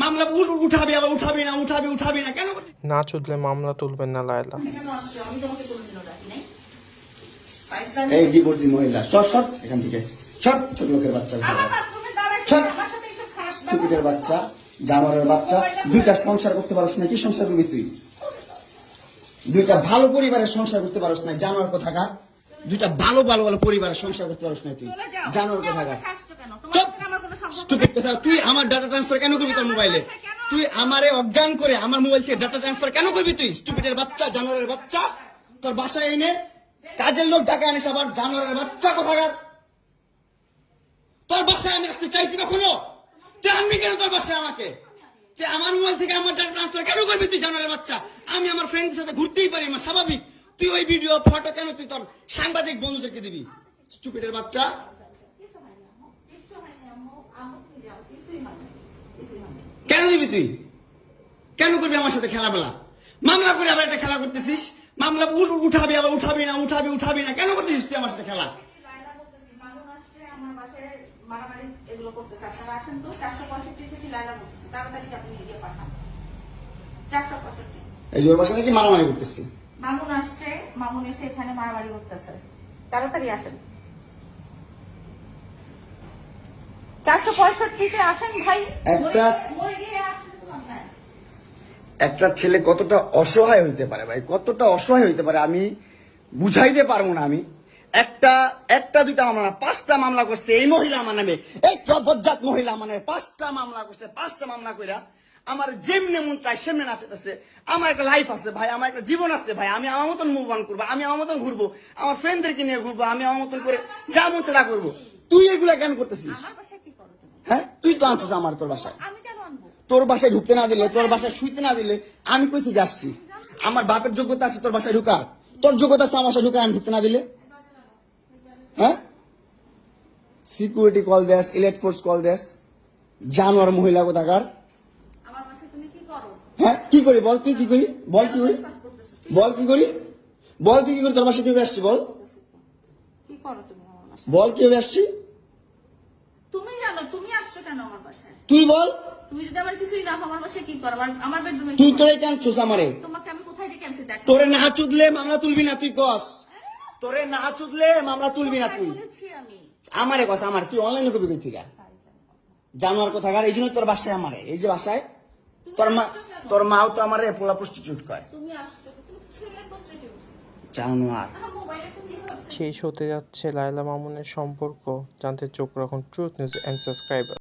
মামলা উঠাবি আবার উঠাবি না কেন? না চুদলে মামলা তুলবেন না লায়লা। এই ডিভোর্সি মহিলা সর এখান থেকে, সর ছোট লোকের বাচ্চা, চুপিটের বাচ্চা, জানোয়ারের বাচ্চা। দুইটা সংসার করতে পারছ না, কি সংসার করবি তুই? দুইটা ভালো পরিবারের সংসার করতে পারছ না, জানোয়ার কোথাকার। দুইটা ভালো পরিবারের সংসার করতে পারছ না তুই, জানোয়ার কোথাকার। স্টুপিড কথা। তুই আমার ডাটা ট্রান্সফার কেন করবি তোর মোবাইলে? তুই আমারে অজ্ঞান করে আমার মোবাইল থেকে ডাটা ট্রান্সফার কেন করবি তুই? স্টুপিডের বাচ্চা, জানোয়ারের বাচ্চা। তোর বাসায় এনে কাজের লোক টাকা আনিস আবার, জানোয়ারের বাচ্চা কোথাকার। তোর বাসায় আমি আসতে চাইছি কখনো? তুই আনবি কেন তোর বাসায় আমাকে? তুই আমার মোবাইল থেকে আমার ডাটা ট্রান্সফার কেন করবি তুই, জানোয়ারের বাচ্চা? আমি আমার ফ্রেন্ডের সাথে ঘুরতেই পারি, আমার স্বাভাবিক। তুই ওই ভিডিও ফটো কেন তুই তোর সাংবাদিক বন্ধুদেরকে দিবি? স্টুপিডের বাচ্চা। কেন দিবি তুই? কেন করবি আমার সাথে খেলাবেলা? মামলা করে আবার একটা খেলা করতেছিস। মামলা উঠাবি আবার উঠাবি না কেন করতেছিস তুই আমার সাথে খেলা? এই জোর বাসা নাকি মারামারি করতেছি। মামুন আসছে, মামুন এসে এখানে মারামারি করতেছে। তাড়াতাড়ি আসেন, 465-তে আসেন ভাই। একটা ছেলে কতটা অসহায় হইতে পারে ভাই, কতটা অসহায় হইতে পারে আমি বুঝাইতে পারবো না। আমি একটা দুইটা মামলা না, 5টা মামলা করছে এই মহিলা আমার নামে। এই বজ্জাত মহিলা আমার নামে 5টা মামলা করছে। 5টা মামলা কইরা আমার যেমনি মন চাই সেমনি নাচতেছে। আমার একটা লাইফ আছে ভাই, আমার একটা জীবন আছে ভাই। আমি আমার মতন মুভ অন করবো, আমি আমার মতন ঘুরবো, আমার ফ্রেন্ডদেরকে নিয়ে ঘুরবো, আমি আমার মতন করে যা মন চাই তা করবো। তুই এগুলা কেন করতেছিস? হ্যাঁ, তুই তো আনছিস আমার তোর বাসায়। তোর বাসায় ঢুকতে না দিলে, তোর বাসায় শুইতে না দিলে আমি কই থেকে আসছি? আমার বাপের যোগ্যতা আছে তোর বাসায় ঢুকার? তোর যোগ্যতা আছে আমার বাসায় ঢুকার আমি ঢুকতে না দিলে? হ্যাঁ, সিকিউরিটি কল দেস, ইলেট ফোর্স কল দেস, জানোয়ার মহিলা কোথাকার। হ্যাঁ, কি করি বল? তুই কি করি বল? কি করি বল? কি করি বল? তুই কি করি? তোর বাসায় কিভাবে আসছি বল? বল কিভাবে আসছি? তুমি জানো তুমি আসছো কেন আমার বাসায়? তুই বল। তুমি যদি আমার কিছুই না আমার বাসায় কি করো? আমার বেডরুমে তুই তোরে কেন চুস আমারে? তোমাকে আমি কোথায় ডেকে আনছি দেখ। তোরে না চুদলে মামলা তুলবি না তুই কস? তোরে না চুদলে মামলা তুলবি না তুই? বলেছি আমি। আমারে কস, আমার তুই অনলাইনে কবি কই থেকে? জানোয়ার কোথাকার। এই জন্য তোর বাসায় আমারে, এই যে বাসায় তোর মাও তো আমারে পোলা প্রস্টিটিউট করে। তুমি আসছো, তুমি ছেলে প্রস্টিটিউট জানোয়ার। মোবাইলে তুমি শেষ হতে যাচ্ছে লায়লা মামুনের সম্পর্ক। জানতে চোখ রাখুন ট্রুথ নিউজ এন্ড সাবস্ক্রাইব।